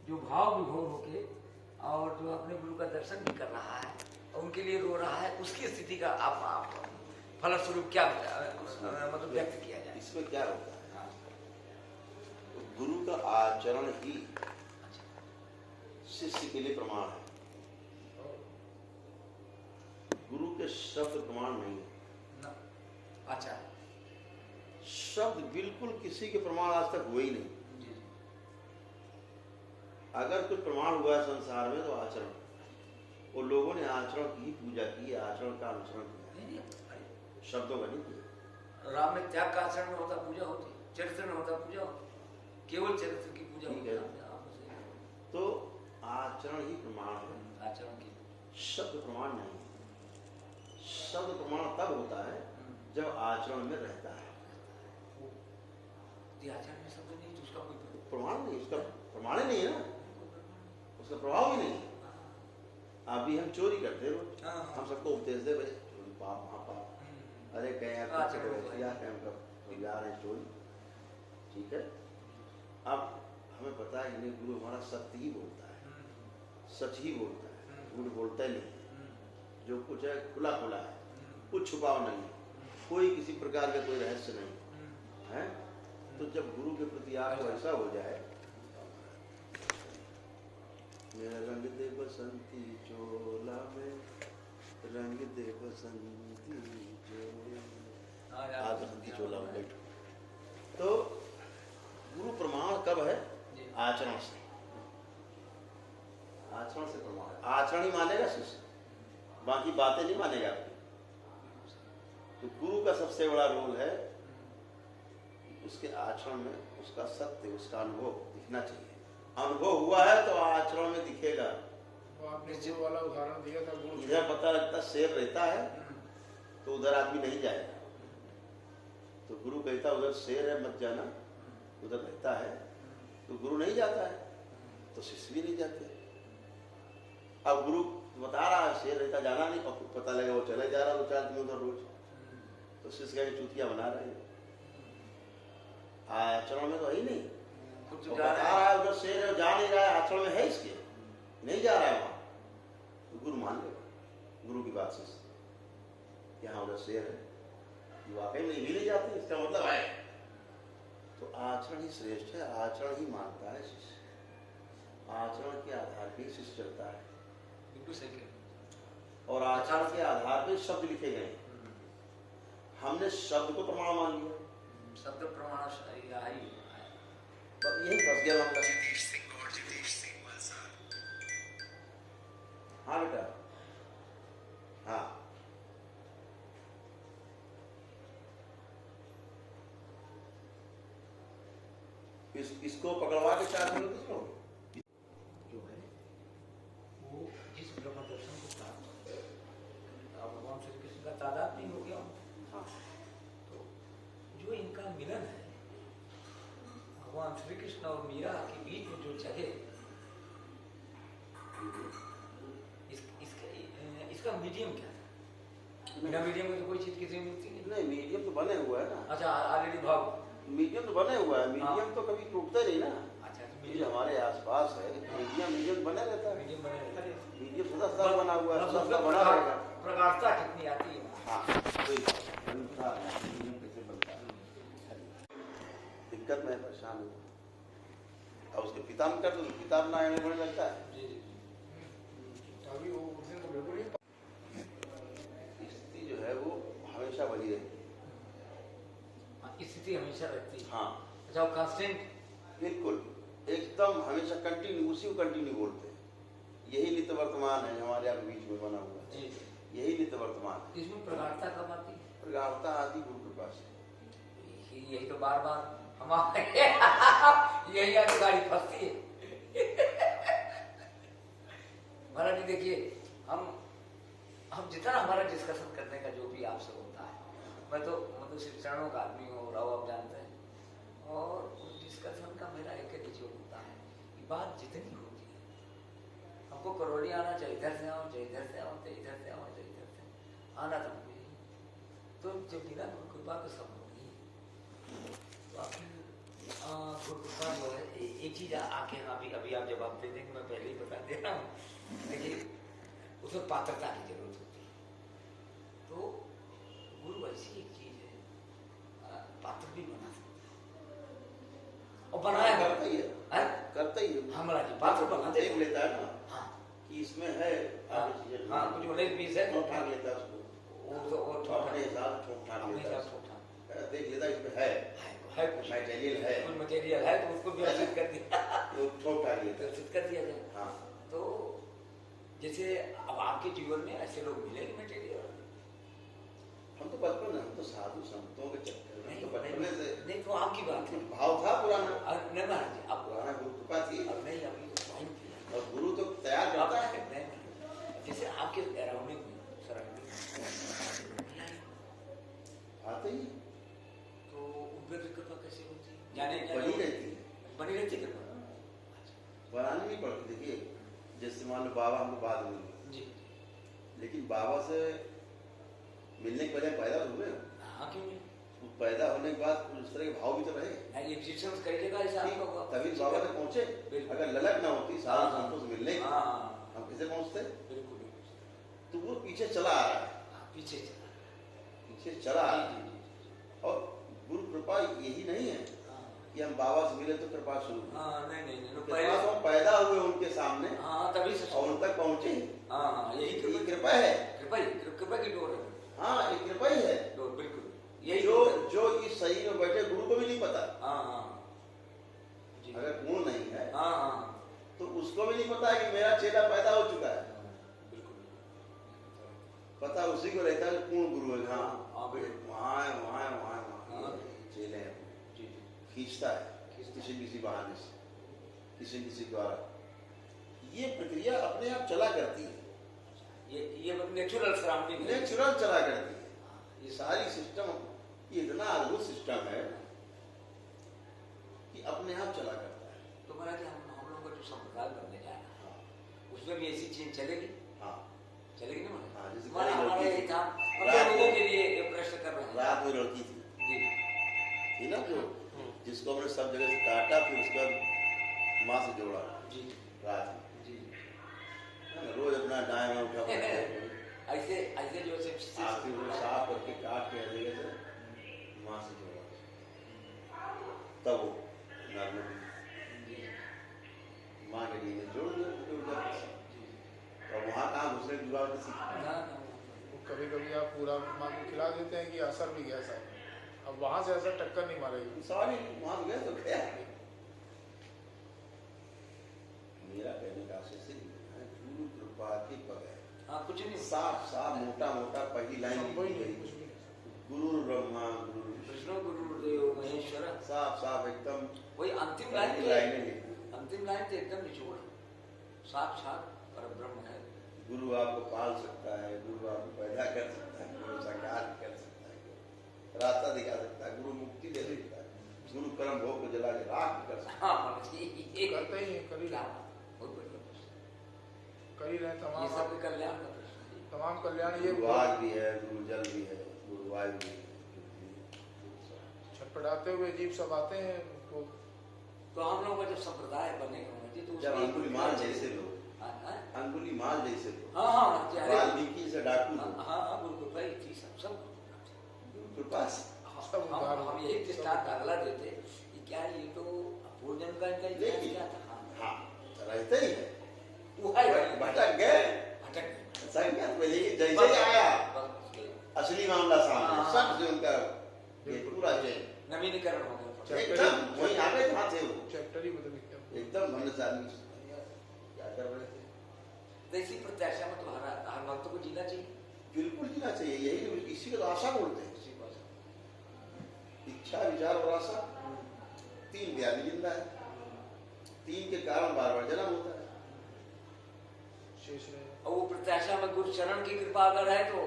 जो भाव विभोर होके और जो अपने गुरु का दर्शन भी कर रहा है और उनके लिए रो रहा है, उसकी स्थिति का आप फलस्वरूप क्या मतलब व्यक्त किया जाए? इसमें क्या होता है, गुरु का आचरण ही शिष्य के लिए प्रमाण है। गुरु के शब्द प्रमाण नहीं है। अच्छा, शब्द बिल्कुल किसी के प्रमाण आज तक हुए ही नहीं। अगर कुछ प्रमाण हुआ है संसार में तो आचरण, और लोगों ने आचरण की पूजा की, आचरण का अनुसरण किया, शब्दों का नहीं किया। राम में त्याग का आचरण में होता पूजा होती, चरित्र में होता पूजा होती, केवल चरित्र की पूजा होती है। तो आचरण ही प्रमाण है, आचरण की शब्द प्रमाण नहीं। शब्द प्रमाण तब होता है जब आचरण में रहता है। आचरण में शब्द नहीं तो उसका कोई प्रमाण नहीं, उसका प्रमाण ही नहीं है ना, उसका प्रभाव ही नहीं। अभी हम चोरी करते रोज, हम सबको उपदेश दे भाई चोरी पाप महापाप, अरे कहीं जा रहे हैं चोरी, ठीक है। अब हमें पता है कि गुरु हमारा सत्य ही बोलता है, सच ही बोलता है, झूठ बोलता ही नहीं। जो कुछ है खुला खुला है, कुछ छुपाव नहीं, कोई किसी प्रकार का कोई रहस्य नहीं है। तो जब गुरु के प्रति आपको ऐसा हो जाए, मेरा रंग दे बसंती चोला में, रंग दे बसंती चोला, बसंती चोला में बैठो। तो गुरु प्रमाण कब है? आचरण से। आचरण से प्रमाण, आचरण ही मानेगा शिष्य, बाकी बातें नहीं मानेगा। तो गुरु का सबसे बड़ा रोल है उसके आचरण में उसका सत्य, उसका अनुभव दिखना चाहिए। अनुभव हुआ है तो आचरण में दिखेगा। आपने जो वाला उदाहरण दिया था, इधर पता लगता शेर रहता है तो उधर आदमी नहीं जाएगा, तो गुरु कहता उधर शेर है मत जाना, उधर रहता है, तो गुरु नहीं जाता है, तो शिष्य भी नहीं जाते। अब गुरु बता रहा है शेर रहता, जाना नहीं, और पता लगा वो चले जा रहा है 2-4 दिन उधर रोज, तो शिष्य का चूतिया बना रहे हैं। आचरण में तो है ही नहीं, तो बता रहा है उधर शेर है, जा नहीं रहा है, आचरण में है इसके, नहीं जा रहा है वहां, तो गुरु मान लेगा गुरु की बात से, यहाँ उधर शेर है, वाकई में भी नहीं जाते, इसका मतलब है। तो आचरण ही श्रेष्ठ है, आचरण ही मानता है शिष्य, आचरण के आधार पर शिष्य चलता है। और आचरण के आधार पर शब्द लिखे गए। हमने शब्द को प्रमाण मान लिया, शब्द प्रमाण यही फंस गया मामला। हाँ बेटा, हाँ इसको पकड़वा के चार जो है वो जिस ब्रह्म दर्शन को प्राप्त भगवान श्री कृष्ण का तादाद नहीं हो गया। हाँ, तो जो इनका मिलन है भगवान श्री कृष्ण और मीरा के बीच में जो जगह, इसका मीडियम क्या था? बिना मीडियम में तो कोई चीज किसी में मिलती नहीं। मीडियम तो बने हुआ है ना। अच्छा, ऑलरेडी भाव मीडियम तो बने हुआ है, मीडियम तो कभी टूटता नहीं ना। अच्छा, तो जो हमारे आसपास है मीडियम बना रहता है, मीडियम बने रहता है, मीडियम सदा बना हुआ है, सदा बना रहेगा। प्रगाढ़ता कितनी आती है? हाँ, कैसे बनता है, दिक्कत में परेशान हूँ। अब उसके पिता में कर दो, पिता अपना होने लगता है। अभी वो उस दिन तो बिल्कुल ही स्थिति जो है वो हमेशा बनी रहती है, स्थिति हमेशा रहती है। हाँ, अच्छा, कांस्टेंट, बिल्कुल एकदम हमेशा कंटिन्यू, उसी को कंटिन्यू बोलते हैं। यही नित्य वर्तमान है हमारे यहाँ बीच में बना हुआ है, यही नित्य वर्तमान है। इसमें प्रगाढ़ता कब आती है? प्रगाढ़ता आदि गुरु कृपा से। यही तो बार बार हमारे यही आके गाड़ी फंसती है। महाराज जी देखिए, हम जितना हमारा डिस्कशन करने का जो भी आपसे होता है, मैं तो मतलब सिर्फ चरणों का आदमी हूँ, राव आप जानते हैं, और उस डिस्कशन का मेरा एक जो होता है कि बात जितनी होती है, हमको करोड़ी आना चाहिए, इधर से आओ, चाहे इधर से आओ, चाहे इधर से आओ, चाहे इधर से आना था मुझे, तो जब बिना कृपा को सब होगी तो गुरुकृपा जो है एक चीज आके अभी अभी आप जवाब दे देंगे, मैं पहले ही बता दे रहा हूँ। देखिए उसमें पात्रता की जरूरत होती है, तो गुरु ऐसी एक चीज है, पात्र भी बना सकता है और बनाया करता ही है, करता ही है। हमारा जी पात्र बना देख लेता है ना हाँ कि इसमें है हाँ कुछ उन्नीस बीस है, ठोक ठाक लेता है उसको, अपने हिसाब से ठोक ठाक लेता है, देख लेता है इसमें है कुछ मटेरियल है, कुछ मटेरियल है तो उसको व्यवस्थित कर दिया, तो ठोक ठाक लेता है। व्यवस्थित कर दिया जाए। हाँ तो जैसे अब आपके जीवन में ऐसे लोग मिलेंगे मटेरियल, हम तो बचपन, हम तो साधु संतों के चक्कर में तो बचपन से नहीं तो आपकी बात है, भाव था पुराना, नहीं महाराज जी आप पुराना गुरु कृपा थी, अब नहीं अभी तो टाइम थी और गुरु तो तैयार करता है। जैसे आपके अराउंडिंग में सराउंडिंग आते ही तो उनपे भी कृपा कैसे होती है, जाने बनी रहती है, बनी रहती कृपा बनानी नहीं पड़ती। देखिए जैसे मान लो बाबा हमको बाद में मिले, जी, लेकिन बाबा से मिलने के पहले पैदा हुए, हाँ क्यों नहीं, पैदा होने के बाद उस तरह के भाव भी तो रहे, एग्जिस्टेंस कई जगह ऐसा आपका हुआ, तभी बाबा तक पहुंचे। बिल्कुल। अगर ललक ना होती साधु संतों से मिलने की, हाँ हम कैसे पहुंचते? बिल्कुल बिल्कुल, तो वो पीछे चला आ रहा है, पीछे चला, पीछे चला आ रहा है। और गुरु कृपा यही नहीं है कि हम बाबा से मिले तो कृपा शुरू, नहीं कृपा तो हम पैदा हुए उनके सामने हाँ तभी से और उन तक पहुंचे, हाँ यही कृपा है। कृपा की डोर है, हाँ ये कृपा ही है, डोर बिल्कुल यही जो इस शरीर में बैठे गुरु को भी नहीं पता, हाँ अगर गुण नहीं है हाँ तो उसको भी नहीं पता है कि मेरा चेला पैदा हो चुका है, बिल्कुल पता उसी को रहता है पूर्ण गुरु है। हाँ हाँ वहाँ चेले हैं, खींचता है किसी बहाने से, किसी द्वारा, ये प्रक्रिया अपने आप चला करती है, ये नेचुरल सराउंडिंग नेचुरल चला करती है। ये सारी सिस्टम ये इतना अद्भुत सिस्टम है कि अपने आप चला करता है। तो महाराज हम लोगों का जो संप्रदाय बनने जा रहा है उसमें भी ऐसी चीज चलेगी, हाँ चलेगी ना महाराज? हाँ, जैसे हमारा यही था, हम रात लोगों में- के लिए ये प्रश्न कर रहे हैं। रात में लड़की थी जी ना, जो जिसको हमने सब जगह से काटा, फिर उसके बाद माँ से जोड़ा जी रात में, जी है ना, रोज अपना दाएं में उठा ऐसे ऐसे जो आखिर वो साफ करके काट के हर जगह से माँ से जोड़ा, तब वो नॉर्मल माँ के लिए जोड़ दिया। और वहाँ कहाँ घुसने की बात किसी, कभी कभी आप पूरा माँ को खिला देते हैं कि असर भी गया साहब, अब वहाँ से असर टक्कर नहीं मारेगी। सवाल ही वहाँ गए तो गया। मेरा कहने का आशय से गुरु कृपा के बगैर कुछ नहीं, साफ साफ मोटा मोटा पहली लाइन लिखी गई, गुरु ब्रह्मा गुरु विष्णु गुरुदेव महेश्वर, साफ साफ एकदम वही अंतिम पहली लाइन लाइनें लिखी। अंतिम लाइन तो एकदम निचोड़, साक्षात परब्रह्म है। गुरु आपको पाल सकता है, गुरु आपको पैदा कर सकता है, गुरु साकार कर सकता है, रास्ता दिखा सकता है, गुरु मुक्ति दे सकता है, गुरु कर्म भोग को जला के राख कर सकता हाँ ये करते ही हैं, कर ही क्या रहे बहुत बढ़िया प्रश्न। कर ही रहे ये तमाम सब कल्याण का प्रश्न है। तमाम कल्याण। है। ये गुरु आग भी है, गुरु जल भी है, गुरु वायु भी है, छटपटाते हुए अजीब सब आते हैं उनको। तो हम लोगों का जब संप्रदाय बनेगा तो जब उसमें अंगुलीमाल जैसे लोग, हाँ हाँ अंगुलीमाल जैसे लोग, हाँ वाल्मीकि से डाकू लोग, हाँ बिल्कुल भाई थी सब गुरु कृपा से सब उद्धार हम यही दृष्टांत अगला देते कि क्या ये तो पूर्वजन्म का इनका इतिहास लेकिन क्या था। हाँ रहते ही है, वो है भटक गए भटक गए। संगत में, लेकिन जैसे ही आया बस ये असली मामला सामने, हाँ। सब से उनका ये पूरा चेंज नवीनीकरण हो गया। एकदम वही आगे कहाँ थे वो, चैप्टर ही बदल गया। एकदम भंडसाली क्या कर रहे थे। तो इसी प्रत्याशा में तुम्हारा हर भक्त को जीना चाहिए। बिल्कुल जीना चाहिए, यही इसी को तो आशा बोलते हैं। इसी बात इच्छा विचार और आशा, तीन व्याधि जिंदा है, तीन के कारण बार बार जन्म होता है। शेष रहे और वो प्रत्याशा में गुरु चरण की कृपा अगर है तो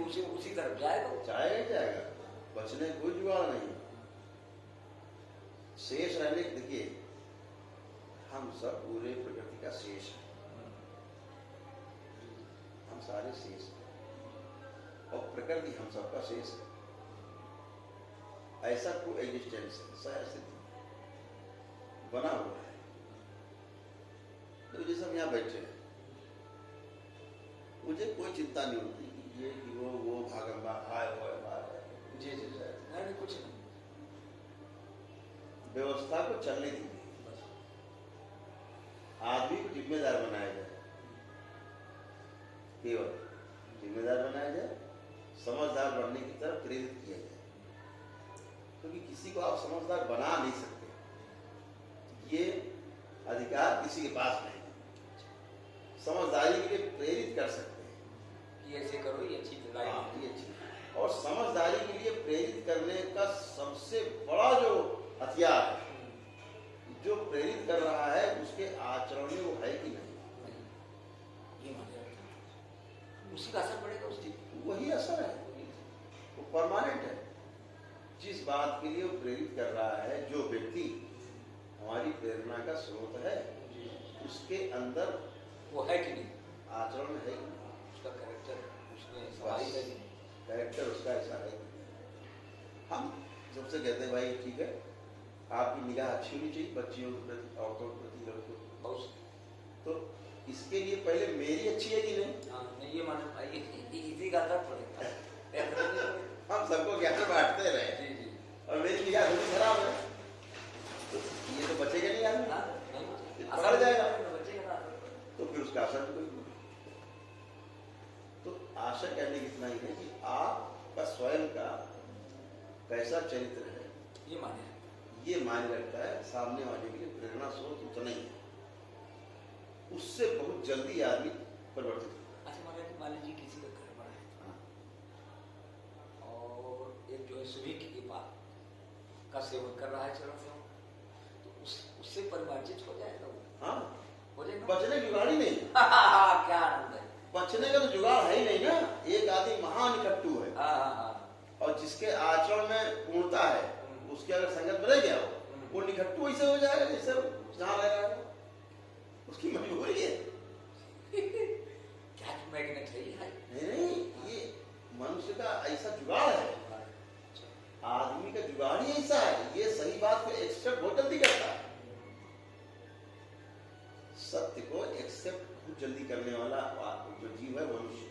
उसी तरफ जाएगा। जाएगा ही जाएगा, बचने कोई जुगाड़ नहीं। शेष रहने, देखिए हम सब पूरे प्रकृति का शेष है, हम सारे शेष हैं और प्रकृति हम सबका शेष है। ऐसा कोई एग्जिस्टेंस है, ऐसा स्थिति बना हुआ है। तो जैसे हम यहाँ बैठे हैं, मुझे कोई चिंता नहीं होती कि ये कि वो भागम भाग आए हुए जी जी जी, नहीं कुछ नहीं, व्यवस्था को चलने दीजिए, आदमी को जिम्मेदार बनाया जाए, केवल जिम्मेदार बनाया जाए, समझदार बनने की तरफ प्रेरित किया जाए, क्योंकि किसी को आप समझदार बना नहीं सकते, ये अधिकार किसी के पास नहीं। समझदारी के लिए प्रेरित कर सकते हैं कि ऐसे करो, ये अच्छी दिलाई है, ये अच्छी, और समझदारी के लिए प्रेरित करने का सबसे बड़ा जो हथियार है, जो प्रेरित कर रहा है उसके आचरण में वो है कि नहीं, ये माने रखना, उसी का असर पड़ेगा उसकी, वही असर है, वो परमानेंट है। जिस बात के लिए वो प्रेरित कर रहा है, जो व्यक्ति हमारी प्रेरणा का स्रोत है, उसके अंदर वो है कि नहीं, आचरण है कि नहीं, उसका कैरेक्टर, उसमें सवारी है, कैरेक्टर उसका ऐसा है। हम सबसे कहते हैं भाई ठीक है, आपकी निगाह अच्छी होनी चाहिए बच्चियों के प्रति, औरतों के प्रति, लड़कों के प्रति, तो इसके लिए पहले मेरी अच्छी है कि नहीं? हाँ, नहीं ये माने भाई, इसी का असर पड़ेगा। हम सबको ज्ञान बांटते रहे जी जी, और मेरी निगाह थोड़ी खराब है, तो ये तो बचेगा नहीं आदमी, हाँ, नहीं पकड़ जाएगा, बचेगा ना, तो फिर उसका असर भी कोई नहीं। तो आशा कहने की इतना ही है कि आपका स्वयं का कैसा चरित्र है, ये माने, ये मायने रखता है। सामने वाले के लिए प्रेरणा स्रोत उतना ही है, उससे बहुत जल्दी आदमी परिवर्तित होता अच्छा माने कि मान लीजिए किसी का घर बड़ा है और एक जो है सुबह की बात का सेवन कर रहा है, चरण सेवन, तो उससे परिमार्जित हो जाएगा वो, हाँ, हो जाएगा, बचने की जुगाड़ ही नहीं, क्या आनंद है, बचने का तो जुगाड़ है ही नहीं ना। एक आदमी महान इकट्ठू है, हाँ, और जिसके आचरण में पूर्णता है, उसकी अगर संगत में रह गया वो निकट्टू ऐसे हो जाएगा जैसे जहां रह रहा है, उसकी मजबूरी है। क्या मैग्नेट है ये? नहीं, ये मनुष्य का ऐसा जुगाड़ है, आदमी का जुगाड़ ही ऐसा है, ये सही बात को एक्सेप्ट बहुत जल्दी करता है, सत्य को एक्सेप्ट बहुत जल्दी करने वाला जो जीव है मनुष्य,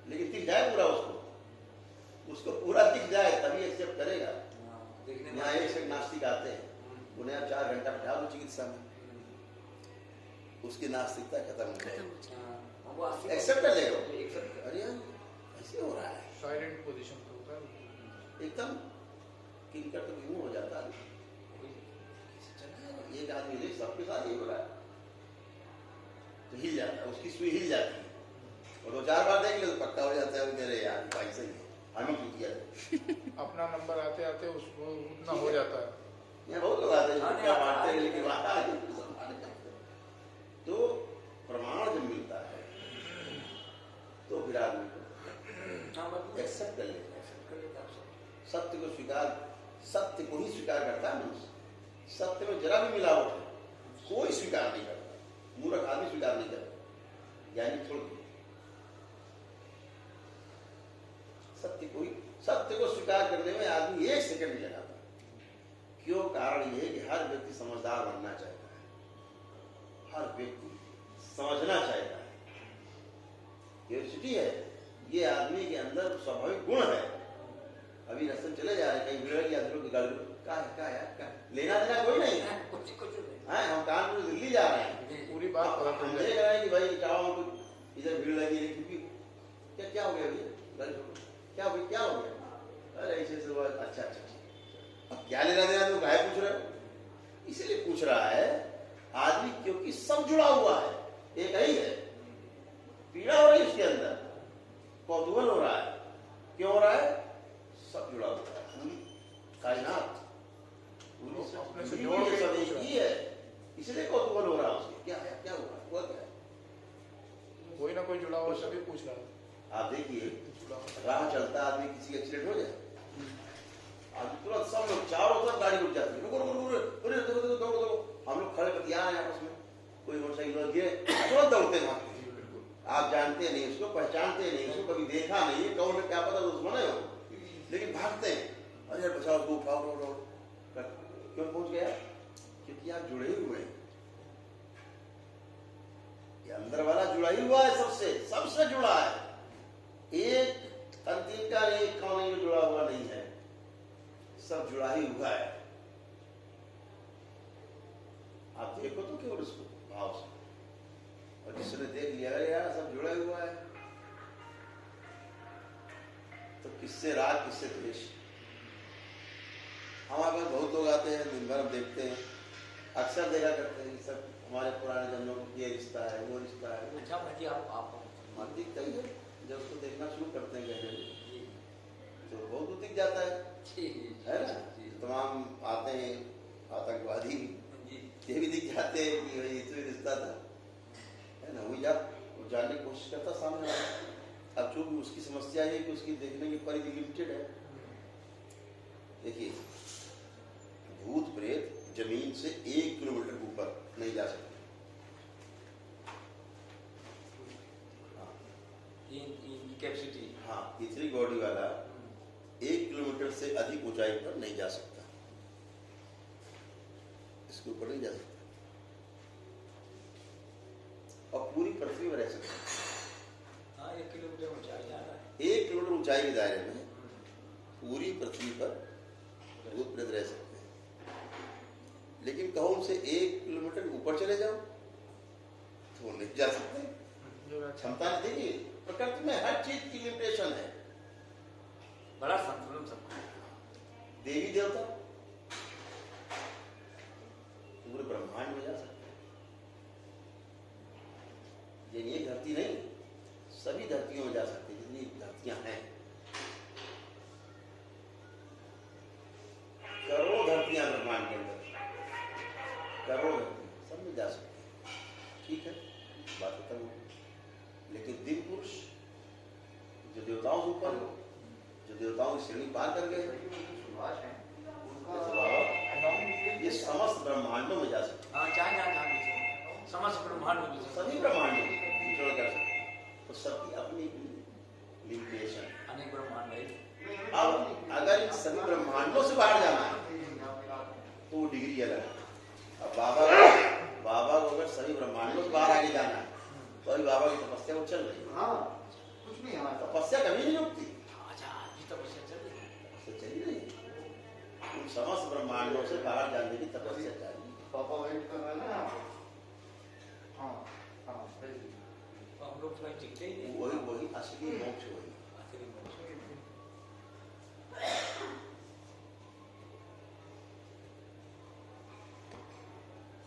लेकिन दिख जाए पूरा उसको पूरा दिख जाए तभी एक्सेप्ट करेगा। यहाँ एक से नास्तिक आते हैं, उन्हें आप 4 घंटा बैठा दो चिकित्सा में, उसकी नास्तिकता खत्म हो जाएगी, एक्सेप्ट कर लेगा, अरे ऐसे हो रहा है, साइलेंट पोजीशन पे होता है एकदम किनकर तो यूं हो जाता है, एक आदमी ले सबके साथ ये हो रहा है, तो हिल जाता है, उसकी सुई हिल जाती है, और 2-4 बार देख ले तो पक्का हो जाता है, वो कह रहे यार भाई सही है, हमें क्यों किया अपना नंबर आते आते उसको उतना हो जाता है। यहाँ बहुत लोग आते हैं क्या बांटते हैं, लेकिन बात आगे तो प्रमाण जब मिलता है तो फिर आदमी को एक्सेप्ट कर लेता है, सत्य को स्वीकार, सत्य को ही स्वीकार करता है मनुष्य, सत्य में जरा भी मिलावट है कोई स्वीकार नहीं करता, मूर्ख आदमी स्वीकार नहीं करता, यानी छोड़ सत्य को स्वीकार करने में आदमी 1 सेकंड नहीं लगाता। क्यों? कारण यह है कि हर व्यक्ति समझदार बनना चाहता है, हर व्यक्ति समझना चाहता है, क्यूरियोसिटी है, ये आदमी के अंदर स्वाभाविक गुण है। अभी रास्ते में चले जा रहे हैं, कहीं भिड़ गया की गाड़ी, क्या है लेना देना कोई नहीं है, हम कानपुर दिल्ली जा रहे हैं, पूरी बात हम देख रहे हैं कि भाई चाहो इधर भीड़ लगी है, क्योंकि क्या हो गया भैया, क्या हो गया, अरे ऐसे से हुआ, अच्छा, अब क्या लेना देना, तो काहे पूछ रहे हो, इसीलिए पूछ रहा है आदमी, क्योंकि सब जुड़ा हुआ है, एक ही है, पीड़ा हो रही है उसके अंदर, कौतूहल हो रहा है, क्यों हो रहा है, सब जुड़ा हुआ है, पूरी कायनात अपने से जोड़ के सब एक ही है, इसलिए कौतूहल हो रहा है उसके, क्या है, क्या हुआ क्या है, कोई ना कोई जुड़ा हुआ सभी पूछ रहा है। आप देखिए राह चलता आदमी, किसी एक्सीडेंट हो जाए, आज तुरंत सब लोग चारों तरफ गाड़ी उठ जाती है, दौड़ो, हम लोग खड़े बतिया रहे हैं आपस में, कोई मोटरसाइकिल गिरे तुरंत दौड़ते हैं वहां, आप जानते नहीं उसको, पहचानते नहीं उसको, कभी देखा नहीं है, कौन क्या पता दुश्मन है वो, लेकिन भागते हैं, अरे बचाओ उसको, उठाओ, क्यों पहुंच गया? क्योंकि आप जुड़े हुए हैं। ये अंदर वाला जुड़ा ही हुआ है, सबसे जुड़ा है। एक अंतिम का एक कौन जो जुड़ा हुआ नहीं है, सब जुड़ा ही हुआ है। आप देखो तो केवल उसको भाव से, और जिसने देख लिया यार सब जुड़ा हुआ है, तो किससे राग किससे द्वेष। हमारे पास बहुत लोग आते हैं, दिन भर हम देखते हैं, अक्सर देखा करते हैं कि सब हमारे पुराने जन्मों को ये रिश्ता है, वो रिश्ता है। अच्छा भाई आप मन दिखता ही है, जब उसको देखना शुरू करते हैं गहरे तो बहुत दिख जाता है ना। तमाम आते हैं आतंकवादी ये भी दिख जाते हैं कि भाई तो रिश्ता था, है ना। वही आप जानने की कोशिश करता सामने वाला। अब चूंकि उसकी समस्या है कि उसकी देखने की परिधि लिमिटेड है। देखिए, भूत प्रेत जमीन से 1 किलोमीटर ऊपर नहीं जा सकते। कैपेसिटी, हाँ, इतनी बॉडी वाला 1 किलोमीटर से अधिक ऊंचाई पर नहीं जा सकता, इसके ऊपर नहीं जा सकता। और पूरी पृथ्वी में रह सकता है। हाँ, 1 किलोमीटर ऊंचाई जा रहा है। 1 किलोमीटर ऊंचाई के दायरे में पूरी पृथ्वी पर भूत प्रेत रह सकते हैं। लेकिन कहो उनसे 1 किलोमीटर ऊपर चले जाओ तो वो नहीं जा सकते, क्षमता नहीं देगी। प्रकृति में हर चीज की लिमिटेशन है। बड़ा संतुलन सब। देवी देवता पूरे ब्रह्मांड में जा सकते हैं। ये धरती नहीं, सभी धरतियों में जा सकते हैं, जितनी धरतियां हैं। करोड़ों धरतियां ब्रह्मांड के अंदर, करोड़ों धरतियां सब में जा सकते हैं। ठीक है, बात खत्म हो। लेकिन दिव्य पुरुष जो देवताओं से ऊपर हो, जो देवताओं की श्रेणी पार कर गए, ये समस्त ब्रह्मांडों में जा सकते। हाँ, चाहे समस्त ब्रह्मांड में सभी ब्रह्मांडों में विचरण कर सकते। तो सबकी अपनी लिमिटेशन, अनेक ब्रह्मांड है। अब अगर इन सभी ब्रह्मांडों से बाहर जाना है तो वो डिग्री अलग है। अब बाबा को अगर सभी ब्रह्मांडों से बाहर आगे जाना है तो अभी बाबा की तपस्या वो चल रही है। कुछ नहीं हमारा तपस्या कभी नहीं रुकती। तपस्या चल रही है। तपस्या चली नहीं, उन समस्त ब्रह्मांडों से बाहर जाने की तपस्या चाहिए। पापा वेट कर रहे हैं ना। हाँ हाँ, तो हम लोग थोड़ा टिकते ही नहीं। वही असली मोक्ष वही। आखिरी मोक्ष।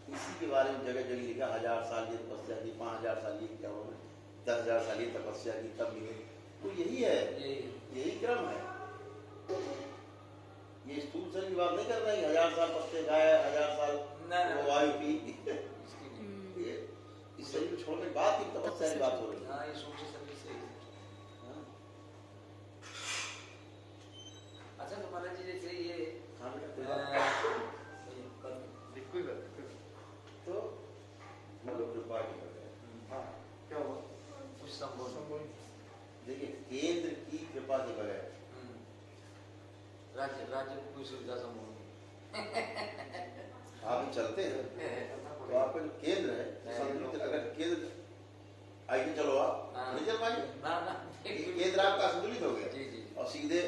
इसी के बारे में जगह जगह लिखा 1000 साल ये तपस्या की, 5000 साल ये क्या होना, 10,000 साल ये तपस्या की तब मिले। तो यही है, यही क्रम है। ये स्थूल शरीर की बात नहीं कर रहे हैं 1000 साल पत्ते खाए, 1000 साल वो वायु पी। ये इस शरीर को छोड़ने के बाद की तपस्या की बात हो रही है। हाँ, ये सूक्ष्म शरीर से। अच्छा, तो महाराज जी जैसे ये तो मतलब कृपा की बगैर क्या हुआ? कुछ संभव। देखिए, केंद्र की कृपा के बगैर राज्य कोई सुविधा संभव नहीं। आप चलते हैं तो आपका जो केंद्र है संतुलित, अगर केंद्र आगे चलो आप नहीं चल पाएंगे। केंद्र आपका संतुलित हो गया और सीधे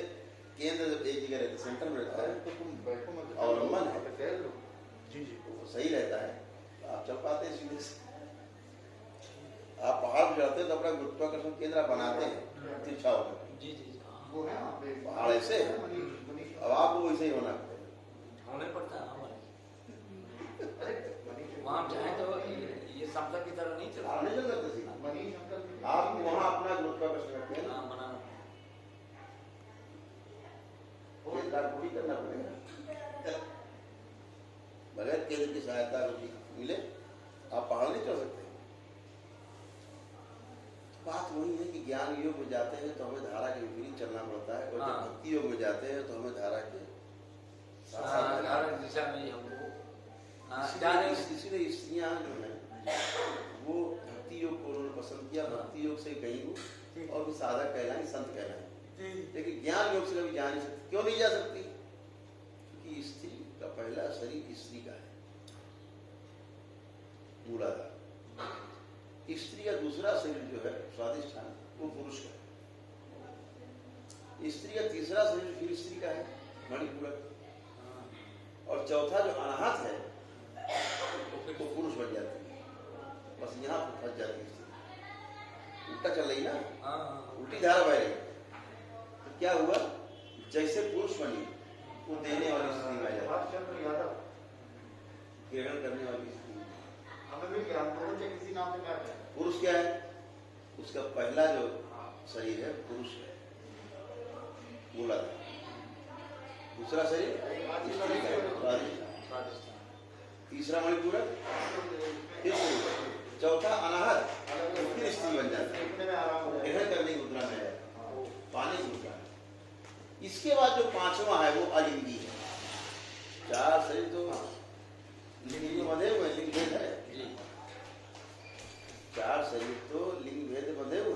केंद्र जब एक जगह रहता, सेंटर में रहता है, तो तुम बैठो मत, अवलंबन है जी वो सही रहता है, तो आप चल पाते हैं सीधे से। आप पहाड़ पर चढ़ते हैं तो अपना गुरुत्वाकर्षण केंद्र आप बनाते हैं तिरछा होकर। वो है ना पहाड़ ऐसे है, अब आपको वैसे ही होना पड़ता है हमारे। वहाँ चाहे तो ये समतल की तरह नहीं चलता। नहीं चल सकते सीधा, आप वहाँ अपना गुरुत्वाकर्षण करते हैं, बनाना केंद्र पूरी करना पड़ेगा। बगैर केंद्र की सहायता मिले आप पहाड़ नहीं चढ़ सकते। बात वही है कि ज्ञान योग में जाते हैं तो हमें धारा के विपरीत चलना पड़ता है, और जब भक्ति योग में जाते हैं तो हमें धारा के दिशा में हमको इसीलिए स्त्रियां जो है वो भक्ति योग को उन्होंने पसंद किया। भक्ति योग से गई वो और भी साधक कहलाए, संत कहलाए, लेकिन ज्ञान योग से कभी जा नहीं सकती। क्यों नहीं जा सकती? क्योंकि स्त्री का का पहला शरीर स्त्री का है, मूलाधार। स्त्री का दूसरा शरीर जो है स्वादिष्ठान, वो पुरुष का है। स्त्री का तीसरा शरीर फिर स्त्री का है, मणिपूरक। और चौथा जो अनाहत है वो पुरुष बन जाती है। बस यहाँ पर फंस जाती है स्त्री, उल्टा चल रही ना, उल्टी धारा बह रही। तो क्या हुआ, जैसे पुरुष बनी वो देने वाली स्त्री में आ जाती, ग्रहण करने वाली स्त्री। पुरुष क्या है, उसका पहला जो शरीर है पुरुष है, मूलाधार। दूसरा शरीर स्त्री का है, स्वादिष्ठान। तीसरा मणिपूरक, फिर चौथा अनाहत, फिर स्त्री बन जाती है, ग्रहण करने की मुद्रा में है, पानी की मुद्रा है। इसके बाद जो पांचवा है वो अलिंगी है। चार शरीर तो लिंग में बंधे हुए, लिंग भेद है। चार शरीर तो लिंग भेद बंधे हुए,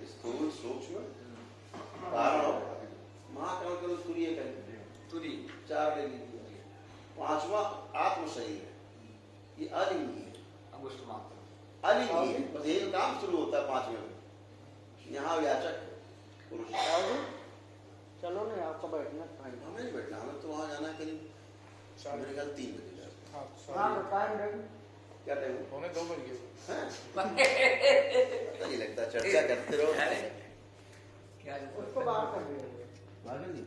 स्थूल, सूक्ष्म, कारण, महाकर्ण, तुरीय कहेंगे, तुरी, चार लिंगी। पांचवा आत्म शरीर है, ये अलिंगी है, अलिंगी है। बस यही काम शुरू होता है पांचवें में। यहाँ व्याचक पुरुष। चलो नहीं, आपको बैठना हमें नहीं बैठना, हमें तो वहाँ जाना करीब मेरे ख्याल 3 बजे। क्या टाइम? 2 बज गए। पता नहीं लगता, चर्चा करते रहो। क्या उसको बाहर कर दिया। बाहर कर दिया?